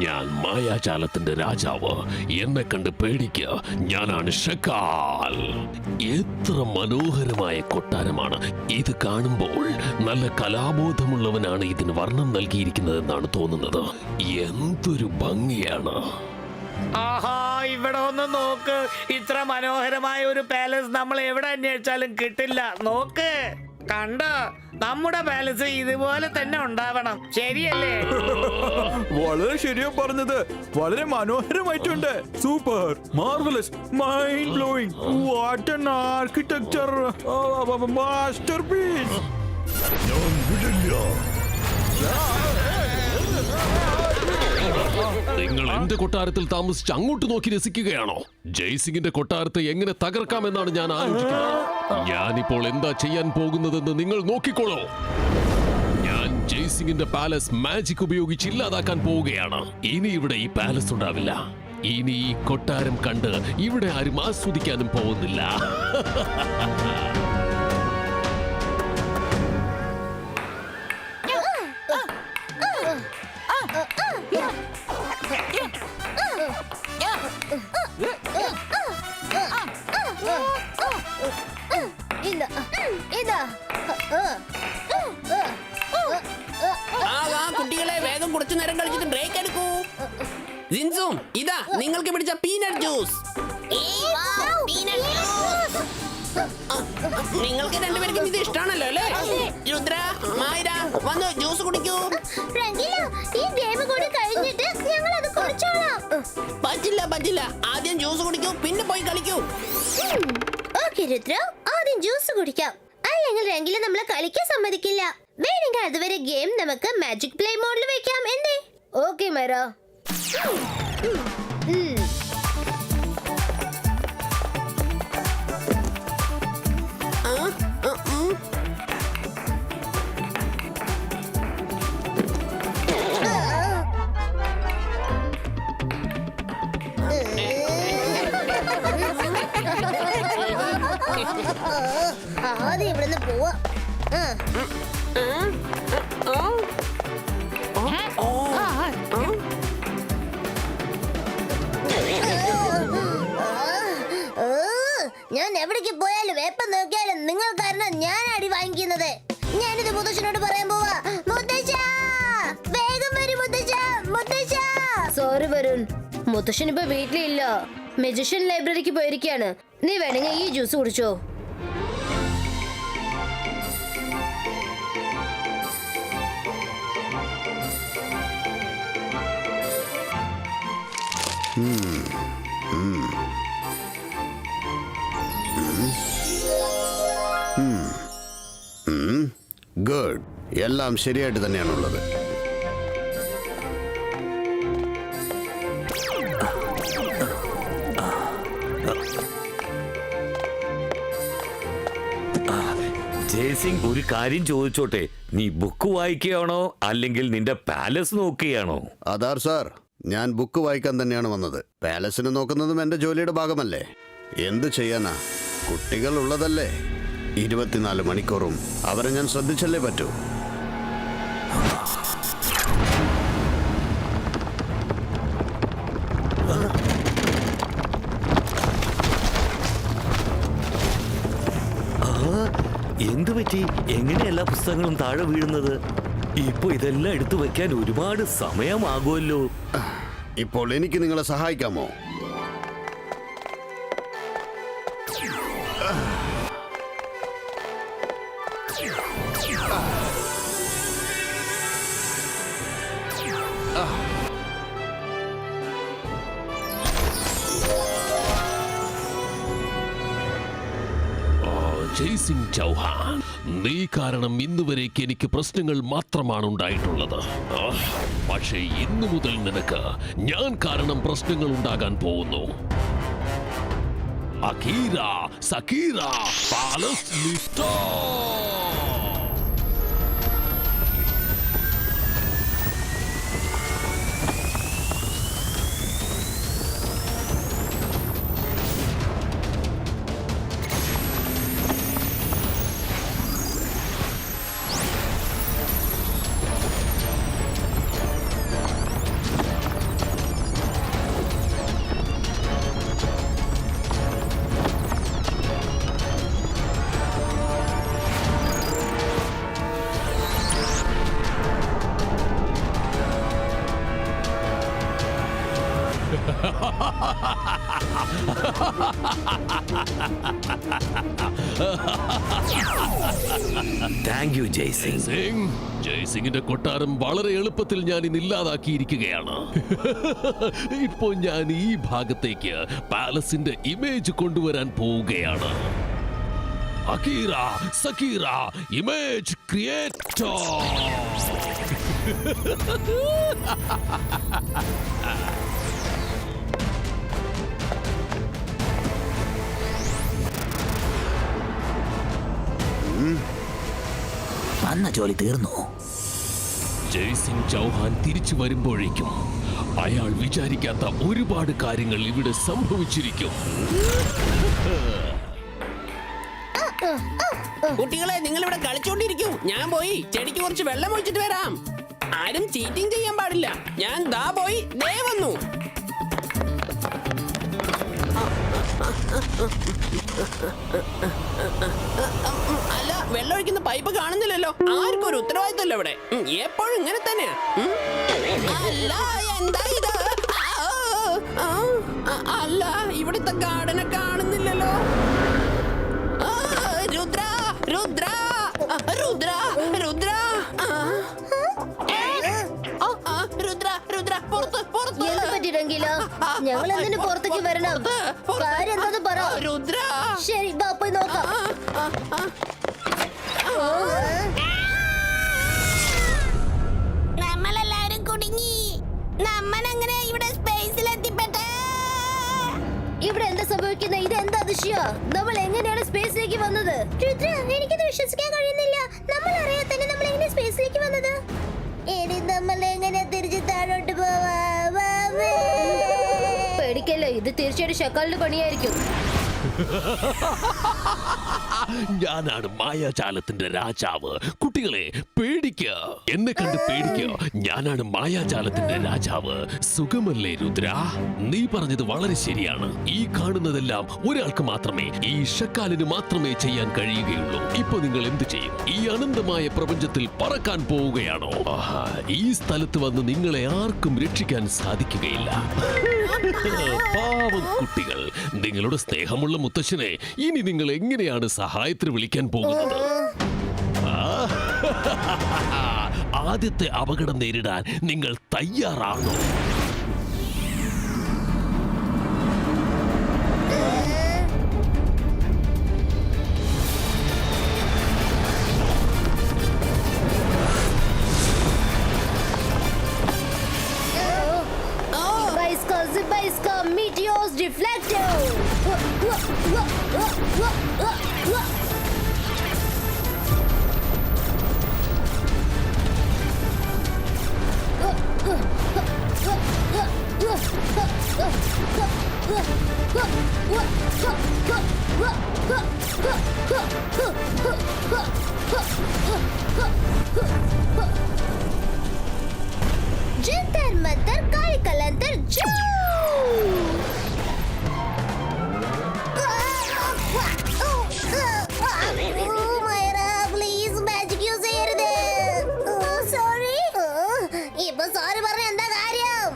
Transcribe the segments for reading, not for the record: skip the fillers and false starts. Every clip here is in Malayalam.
ഞാൻ മായാജാലത്തിന്റെ രാജാവ്. എന്നെ കണ്ട് പേടിക്കുക. ഞാനാണ് ഷക്കാൽ. എത്ര മനോഹരമായ കൊട്ടാരമാണ് ഇത്. കാണുമ്പോൾ നല്ല കലാബോധമുള്ളവനാണ് ഇതിന് വർണ്ണം നൽകിയിരിക്കുന്നതെന്നാണ് തോന്നുന്നത്. എന്തൊരു ഭംഗിയാണ്. ആഹാ, ഇവിടെ ഒന്ന് നോക്ക്. ഇത്ര മനോഹരമായ ഒരു പാലസ് നമ്മൾ എവിടെ അന്വേഷിച്ചാലും കിട്ടില്ല. നോക്ക്, കണ്ടോ? നമ്മുടെ പാലസ് ഇതുപോലെ തന്നെ ഉണ്ടാവണം, ശരിയല്ലേ? വളരെ ശരിയാ പറഞ്ഞത്. വളരെ മനോഹരമായിട്ടുണ്ട്. Super, marvellous, mind blowing. What an architecture, masterpiece. നിങ്ങൾ എന്റെ കൊട്ടാരത്തിൽ താമസിച്ച് അങ്ങോട്ട് നോക്കി രസിക്കുകയാണോ? ജയ്സിംഗിന്റെ കൊട്ടാരത്തെ എങ്ങനെ തകർക്കാമെന്നാണ് ഞാൻ ആലോചിക്കുന്നത്. ഞാനിപ്പോൾ എന്താ ചെയ്യാൻ പോകുന്നതെന്ന് നിങ്ങൾ നോക്കിക്കോളൂ. ഞാൻ ജയ്സിംഗിന്റെ പാലസ് മാജിക് ഉപയോഗിച്ച് ഇല്ലാതാക്കാൻ പോവുകയാണ്. ഇനി ഇവിടെ ഈ പാലസ് ഉണ്ടാവില്ല. ഇനി ഈ കൊട്ടാരം കണ്ട് ഇവിടെ ആരും ആസ്വദിക്കാനും പോകുന്നില്ല. കുട്ടികളെ വേഗം കുറച്ചു നേരം കളിച്ചിട്ട് ബ്രേക്ക് എടുക്കൂ. ജിൻസും ഇതാ നിങ്ങൾക്ക് പിടിച്ച പീനട്ട് ജ്യൂസ്. നിങ്ങൾക്ക് രണ്ടുപേർക്കും ഇത് ഇഷ്ടമാണല്ലോ അല്ലേ? രുദ്ര, മായര, വന്നു ജ്യൂസ് കുടിക്കൂ. പറ്റില്ല പറ്റില്ല, ആദ്യം ജ്യൂസ് കുടിക്കൂ, പിന്നെ പോയി കളിക്കൂ. ആദ്യം ജ്യൂസ് കുടിക്കാം, അല്ലെങ്കിൽ രംഗില് നമ്മളെ കളിക്കാൻ സമ്മതിക്കില്ല. വേണമെങ്കിൽ അതുവരെ ഗെയിം നമുക്ക് മാജിക് പ്ലേ മോഡിൽ വെക്കാം. എന്തേ? ഓക്കെ മൈറ. ആദ്യം ഇവിടുന്ന് പോവാ. ഞാൻ എവിടേക്ക് പോയാലും എപ്പം നോക്കിയാലും നിങ്ങൾ കാരണം ഞാൻ അടി വാങ്ങിക്കുന്നത്. ഞാനിത് മുത്തശ്ശനോട് പറയാൻ പോവാ. മുത്തശ്ശ, വേഗം വരൂ മുത്തശ്ശ, മുത്തശ്ശ. സോറി വരുൺ, മുത്തശ്ശൻ ഇപ്പൊ വീട്ടിലില്ല. മജിഷ്യൻ ലൈബ്രറിക്ക് പോയിരിക്കാണ്. നീ വേണമെങ്കിൽ ഈ ജ്യൂസ് കുടിച്ചോ. ഗുഡ്, എല്ലാം ശരിയായിട്ട് തന്നെയാണുള്ളത്. ജയ്സിംഗ്, ഒരു കാര്യം ചോദിച്ചോട്ടെ, നീ ബുക്ക് വായിക്കുകയാണോ അല്ലെങ്കിൽ നിന്റെ പാലസ് നോക്കുകയാണോ? അതാർ സാർ, ഞാൻ ബുക്ക് വായിക്കാൻ തന്നെയാണ് വന്നത്. പാലസിന് നോക്കുന്നതും എന്റെ ജോലിയുടെ ഭാഗമല്ലേ. എന്ത് ചെയ്യാനാ, കുട്ടികൾ ഉള്ളതല്ലേ. 24 മണിക്കൂറും അവരെ ഞാൻ ശ്രദ്ധിച്ചല്ലേ പറ്റൂ. എന്തു പറ്റി? എങ്ങനെ എല്ലാ പുസ്തകങ്ങളും താഴെ വീഴുന്നത്? ഇപ്പൊ ഇതെല്ലാം എടുത്തു വെക്കാൻ ഒരുപാട് സമയമാകുമല്ലോ. ഇപ്പോൾ എനിക്ക് നിങ്ങളെ സഹായിക്കാമോ? ജയ്സിംഗ് ചൗഹാൻ, നീ കാരണം ഇന്നുവരേക്ക് എനിക്ക് പ്രശ്നങ്ങൾ മാത്രമാണ് ഉണ്ടായിട്ടുള്ളത്. പക്ഷേ ഇന്നു മുതൽ നിനക്ക് ഞാൻ കാരണം പ്രശ്നങ്ങൾ ഉണ്ടാകാൻ പോകുന്നു. അകീര, സക്കീര, പാലസ് ലിസ്റ്റോ. Thank you Jaisingh. സിംഗ്, ജയ്സിംഗിന്റെ കൊട്ടാരം വളരെ എളുപ്പത്തിൽ ഞാൻ ഇന്ന് ഇല്ലാതാക്കിയിരിക്കുകയാണ്. ഇപ്പോൾ ഞാൻ ഈ ഭാഗത്തേക്ക് പാലസിന്റെ ഇമേജ് കൊണ്ടുവരാൻ പോവുകയാണ്. അകീറ, സക്കീറ, ഇമേജ് ക്രിയേറ്റർ. വന്ന ജോലി തീർന്നു. ജയ്സിംഗ് ചൗഹാൻ തിരിച്ചു വരുമ്പോഴേക്കും അയാൾ വിചാരിക്കാത്ത ഒരുപാട് കാര്യങ്ങൾ ഇവിടെ സംഭവിച്ചിരിക്കും. കുട്ടികളെ നിങ്ങൾ ഇവിടെ കളിച്ചോണ്ടിരിക്കൂ. ഞാൻ പോയി ചെടിക്ക് കുറച്ച് വെള്ളം ഒഴിച്ചിട്ട് വരാം. ആരും ചീറ്റിംഗ് ചെയ്യാൻ പാടില്ല. ഞാൻ ദാ പോയി ദേ വന്നു. അല്ല, വെള്ളം ഒഴിക്കുന്ന പൈപ്പ് കാണുന്നില്ലല്ലോ. ആർക്കും ഒരു ഉത്തരവാദിത്തമല്ലോ ഇവിടെ. എപ്പോഴും ഇങ്ങനെ തന്നെയാ. അല്ല, എന്താ ഇത്? അല്ല, ഇവിടുത്തെ ഗാർഡനെ കാണുന്നില്ലല്ലോ. രുദ്ര, രുദ്ര, രുദ്ര, രുദ്ര, രുദ്ര, രുദ്ര, പുറത്ത്, പുറത്ത്. എന്ത് പറ്റി രംഗീല? ഞങ്ങൾ എന്തിനു പുറത്തേക്ക് വരണം? കാര്യം എന്താന്ന് പറ. രുദ്ര. ശരി, ബാ പോയി നോക്കാം. നമ്മളെല്ലാവരും കുടുങ്ങി. നമ്മളെങ്ങനെ ഇവിടെ സ്പേസിൽ എത്തിപ്പെട്ടെ? ഇവിടെ എന്താ സംഭവിക്കുന്നത്? ഇത് എന്താ അതിശയ? നമ്മൾ എങ്ങനെയാണ് സ്പേസിലേക്ക് വന്നത്? രുദ്ര, എനിക്കിത് വിശ്വസിക്കാൻ കഴിയുന്നില്ല. നമ്മൾ അറിയാതെ തന്നെ നമ്മൾ എങ്ങനെ സ്പേസിലേക്ക് വന്നത്? ഇനി നമ്മൾ എങ്ങനെ തിരിച്ച് താഴോട്ട് പോവാ? പേടിക്കല്ലോ, ഇത് തീർച്ചയായിട്ടും ഷക്കാലിന്റെ പണിയായിരിക്കും. ഞാനാണ് മായാജാലത്തിന്റെ രാജാവ്. കുട്ടികളെ പേടിക്ക, എന്നെ കണ്ട് പേടിക്ക. ഞാനാണ് മായാജാലത്തിന്റെ രാജാവ്. സുഖമല്ലേ രുദ്ര? നീ പറഞ്ഞത് വളരെ ശരിയാണ്. ഈ കാണുന്നതെല്ലാം ഒരാൾക്ക് മാത്രമേ, ഈ ഷക്കാലിന് മാത്രമേ ചെയ്യാൻ കഴിയുകയുള്ളൂ. ഇപ്പൊ നിങ്ങൾ എന്ത് ചെയ്യും? ഈ അനന്തമായ പ്രപഞ്ചത്തിൽ പറക്കാൻ പോവുകയാണോ? ഈ സ്ഥലത്ത് വന്ന് നിങ്ങളെ ആർക്കും രക്ഷിക്കാൻ സാധിക്കുകയില്ല. പാവം കുട്ടികൾ, നിങ്ങളുടെ സ്നേഹമുള്ള മുത്തശ്ശനെ ഇനി നിങ്ങൾ എങ്ങനെയാണ് സഹായത്തിന് വിളിക്കാൻ പോകുന്നത്? ആദ്യത്തെ അപകടം നേരിടാൻ നിങ്ങൾ തയ്യാറാണോ? Zibaiska Meteors Deflector! Jantar mantar kali kalantar juu! Myra, please magic use ചെയ്യരുത്. Sorry. ഇപ്പൊ sorry പറഞ്ഞ എന്താ കാര്യം?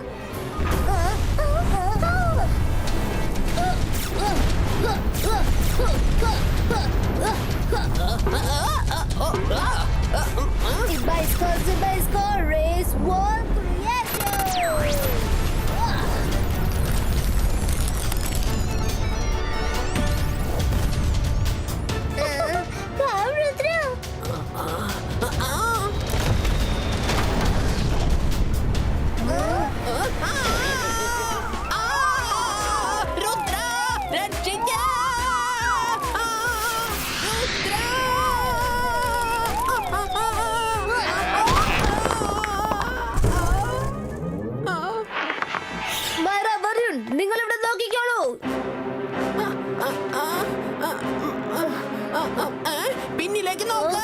Zibaiska race one creator. Myra, Varun, നിങ്ങൾ ഇവിടെ നോക്കിക്കോളൂ. പിന്നിലേക്ക് നോക്ക.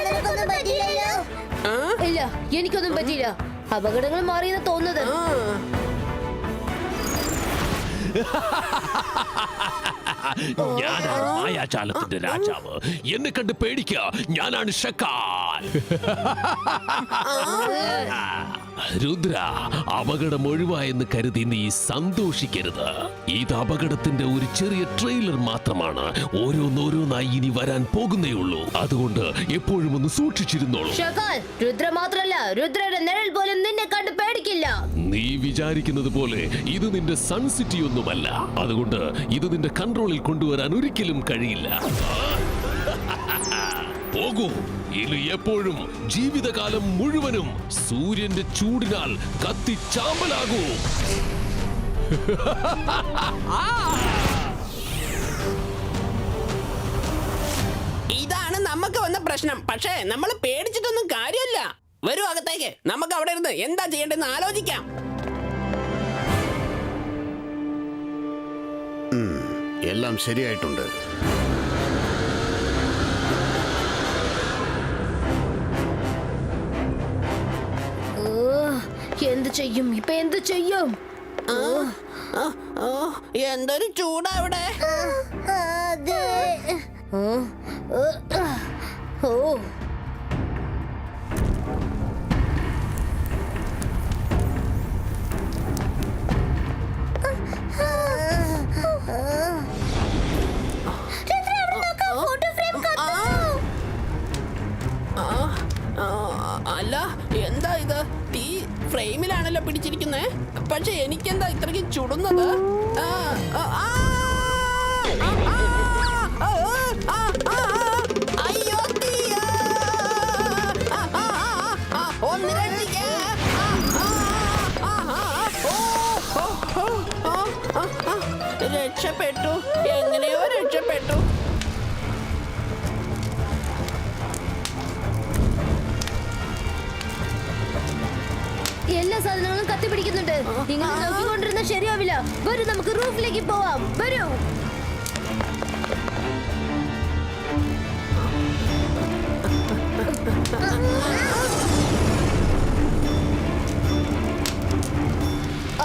നിനക്കൊന്നും പറ്റിയില്ലല്ലോ? ഇല്ല, എനിക്കൊന്നും പറ്റിയില്ല. അപകടങ്ങൾ മാറിയെന്ന് തോന്നുന്നത്. ഞാനാണ് മായാജാലത്തിന്റെ രാജാവ്. എന്നെ കണ്ട് പേടിക്ക, ഞാനാണ് ഷക്കാൻ. രുദ്ര, അപകടം ഒഴിവായെന്ന് കരുതി നീ സന്തോഷിക്കരുത്. ഇത് അപകടത്തിന്റെ ഒരു ചെറിയ ട്രെയിലർ മാത്രമാണ്. ഓരോന്നോരോന്നായി ഇനി വരാൻ പോകുന്നേ ഉള്ളൂ. അതുകൊണ്ട് എപ്പോഴും ഒന്ന് സൂക്ഷിച്ചിരുന്നോളൂ. ഷക്കാൻ, രുദ്ര മാത്രല്ല, രുദ്രയുടെ നിഴൽ പോലും നിന്നെ കണ്ട് പേടിക്കില്ല. നീ വിചാരിക്കുന്നത് പോലെ ഇത് നിന്റെ സൺ സിറ്റി ഒന്നുമല്ല. അതുകൊണ്ട് ഇത് നിന്റെ കൺട്രോളിൽ കൊണ്ടുവരാൻ ഒരിക്കലും കഴിയില്ല. പോകൂ, ഇനി എപ്പോഴും ജീവിതകാലം മുഴുവനും സൂര്യന്റെ ചൂടിനാൽ കത്തിച്ചാമ്പലാകൂ. ഇതാണ് നമുക്ക് വന്ന പ്രശ്നം. പക്ഷേ നമ്മൾ പേടിച്ചിട്ടൊന്നും കാര്യമില്ല. വരൂ അകത്തേക്ക്, നമുക്ക് അവിടെ ഇരുന്ന് എന്താ ചെയ്യേണ്ടതെന്ന് ആലോചിക്കാം. എല്ലാം ശരിയായിട്ടുണ്ട്. എന്ത് ചെയ്യും ഇപ്പൊ, എന്ത് ചെയ്യും? എന്തൊരു ചൂടാ അവിടെ. അതെ. ഓ, അല്ല, എന്താ ഇത്? തീ ഫ്രെയിമിലാണല്ലോ പിടിച്ചിരിക്കുന്നേ. പക്ഷെ എനിക്കെന്താ ഇത്രയ്ക്ക് ചുടുന്നത്? അയ്യോ, തീയാ! ഒന്ന് രക്ഷിക്കേ! രക്ഷപ്പെട്ടു, എങ്ങനെയോ രക്ഷപ്പെട്ടു. എല്ലാ സാധനങ്ങളും കത്തിപ്പിടിക്കുന്നുണ്ട്. നിങ്ങൾ നോക്കിക്കൊണ്ടിരുന്ന ശരിയാവില്ല. വരൂ, നമുക്ക് റൂഫിലേക്ക് പോവാം. വരൂ.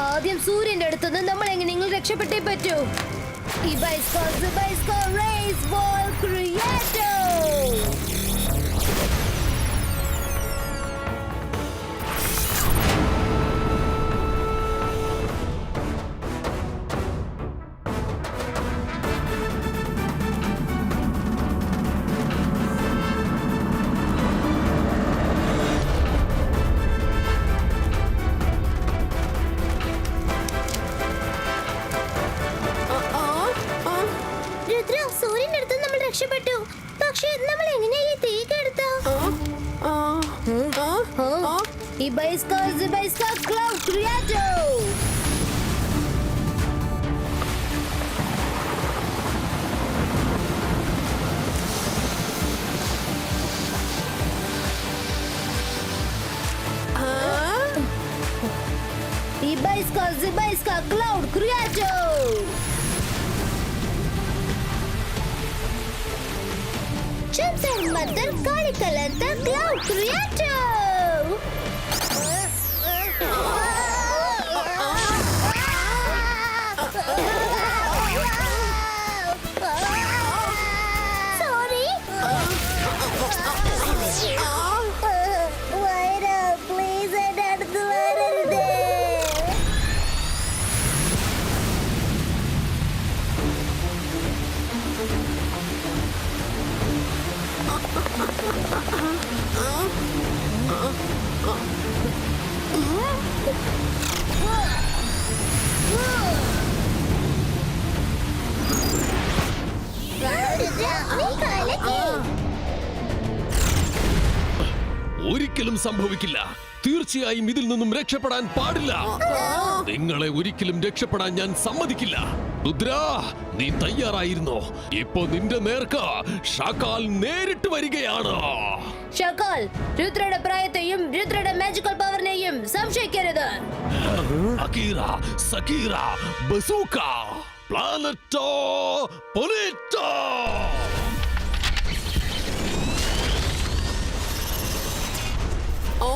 ആദ്യം സൂര്യന്റെ അടുത്തുനിന്ന് നമ്മൾ എങ്ങനെയെങ്കിലും രക്ഷപ്പെട്ടേ പറ്റൂ. റേസ് ബോൾ ക്രിയേറ്റോ. സൂര്യന്റെ അടുത്ത് നമ്മൾ രക്ഷപ്പെട്ടു. പക്ഷെ നമ്മൾ എങ്ങനെയാ ഈ തീ കെടുത്താ? ക്ലൗഡ് ക്രിയേറ്റോ. ക്ലൗഡ് ക്രിയേറ്റോ. Chipser Mother Kalikalanta Cloud Creator! Sorry? Vaira, please, എന്റെ അടുത്ത് വരരുതേ. ഒരിക്കലും സംഭവിക്കില്ല. തീർച്ചയായും ഇതിൽ നിന്നും രക്ഷപ്പെടാൻ പാടില്ല. നിങ്ങളെ ഒരിക്കലും രക്ഷപ്പെടാൻ ഞാൻ സമ്മതിക്കില്ല. രുദ്ര, നീ തയ്യാറായിരുന്നോ? ഇപ്പോ നിന്റെ നേർക്ക് ഷാക്കാൽ നേരിട്ട് വരികയാണ്. ഷാക്കാൽ, രുദ്രയുടെ പ്രായത്തെയും രുദ്രയുടെ മാജിക്കൽ പവറിനെയും സംശയിക്കരുത്. അകീറ, സകീറ, ബസൂക്ക, പ്ലാനറ്റോ, പൊലിറ്റോ. ഓ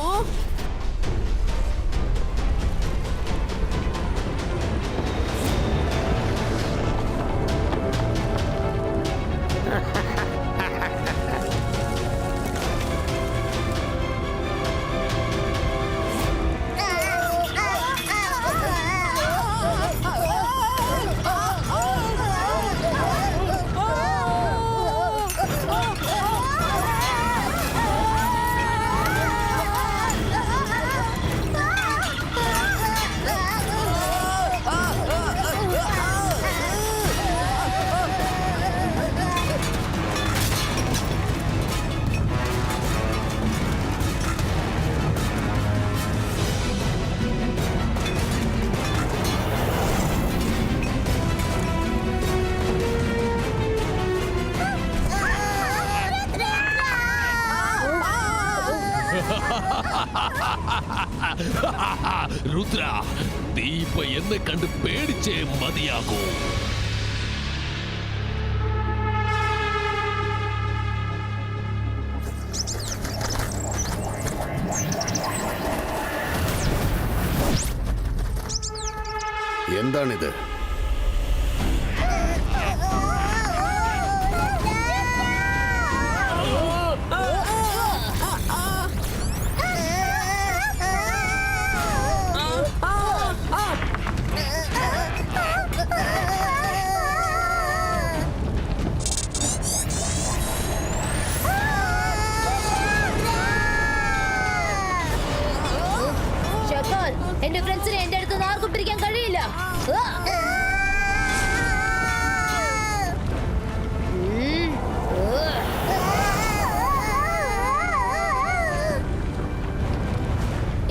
രുദ്ര, നീ ഇപ്പൊ എന്നെ കണ്ട് പേടിച്ചേ മതിയാകൂ. എന്താണിത്? ഷാക്കാൽ, എന്റെ ഫ്രണ്ട്സിനെ എന്റെ അടുത്ത് ആർക്കും പിരിക്കാൻ കഴിയില്ല.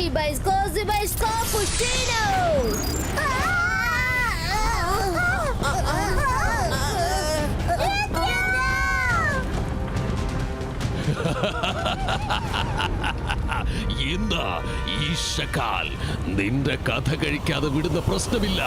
Ibaisko, Pushino! എന്താ ഈ ഷക്കാൽ, നിന്റെ കഥ കഴിക്കാതെ വിടുന്ന പ്രശ്നമില്ല.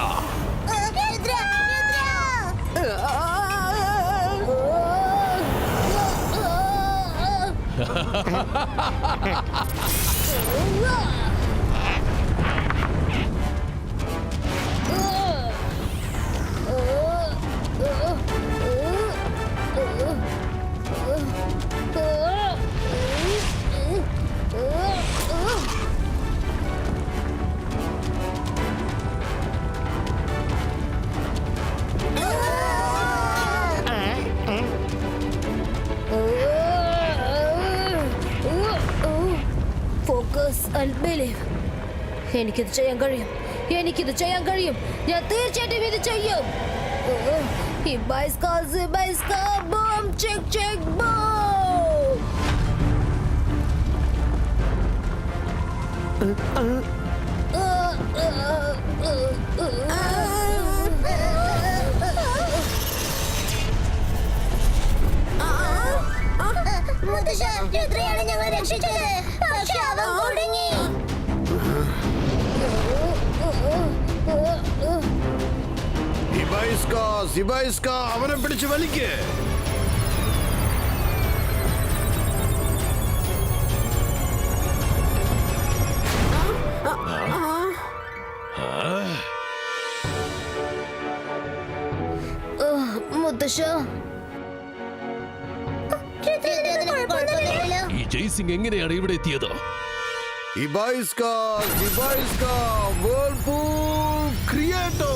Focus and believe. എനിക്കിത് ചെയ്യാൻ കഴിയും, എനിക്കിത് ചെയ്യാൻ കഴിയും. ഞാൻ തീർച്ചയായിട്ടും ഇത് ചെയ്യും. Ibaisko, boom, check, boom. മുത്തശ്ശ, രുദ്രയാണ് ഞങ്ങൾ രക്ഷിച്ചത്. പക്ഷെ അവൻ കുടുങ്ങി. ഇബൈസ്ക, അവനെ പിടിച്ച് വലിക്ക്. മുത്തശ്ശ, ഈ ജയ്സിംഗ് എങ്ങനെയാണ് ഇവിടെ എത്തിയത്? ഇബൈസ്ക, വേൾപൂൾ ക്രിയേറ്റോ.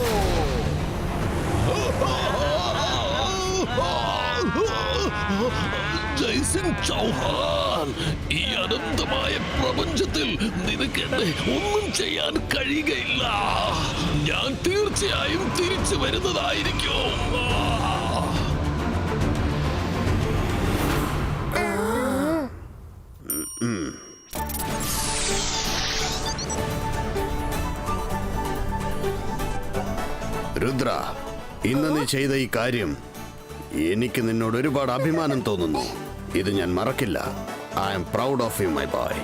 ജയ്സിംഗ് ചൗഹാൻ, ഈ അനന്തമായ പ്രപഞ്ചത്തിൽ നിനക്ക് എന്നെ ഒന്നും ചെയ്യാൻ കഴിയുകയില്ല. ഞാൻ തീർച്ചയായും തിരിച്ചു വരുന്നതായിരിക്കും. രുദ്ര, ഇന്ന് നീ ചെയ്ത ഈ കാര്യം എനിക്ക് നിന്നോട് ഒരുപാട് അഭിമാനം തോന്നുന്നു. ഇത് ഞാൻ മറക്കില്ല. I am proud of you my boy.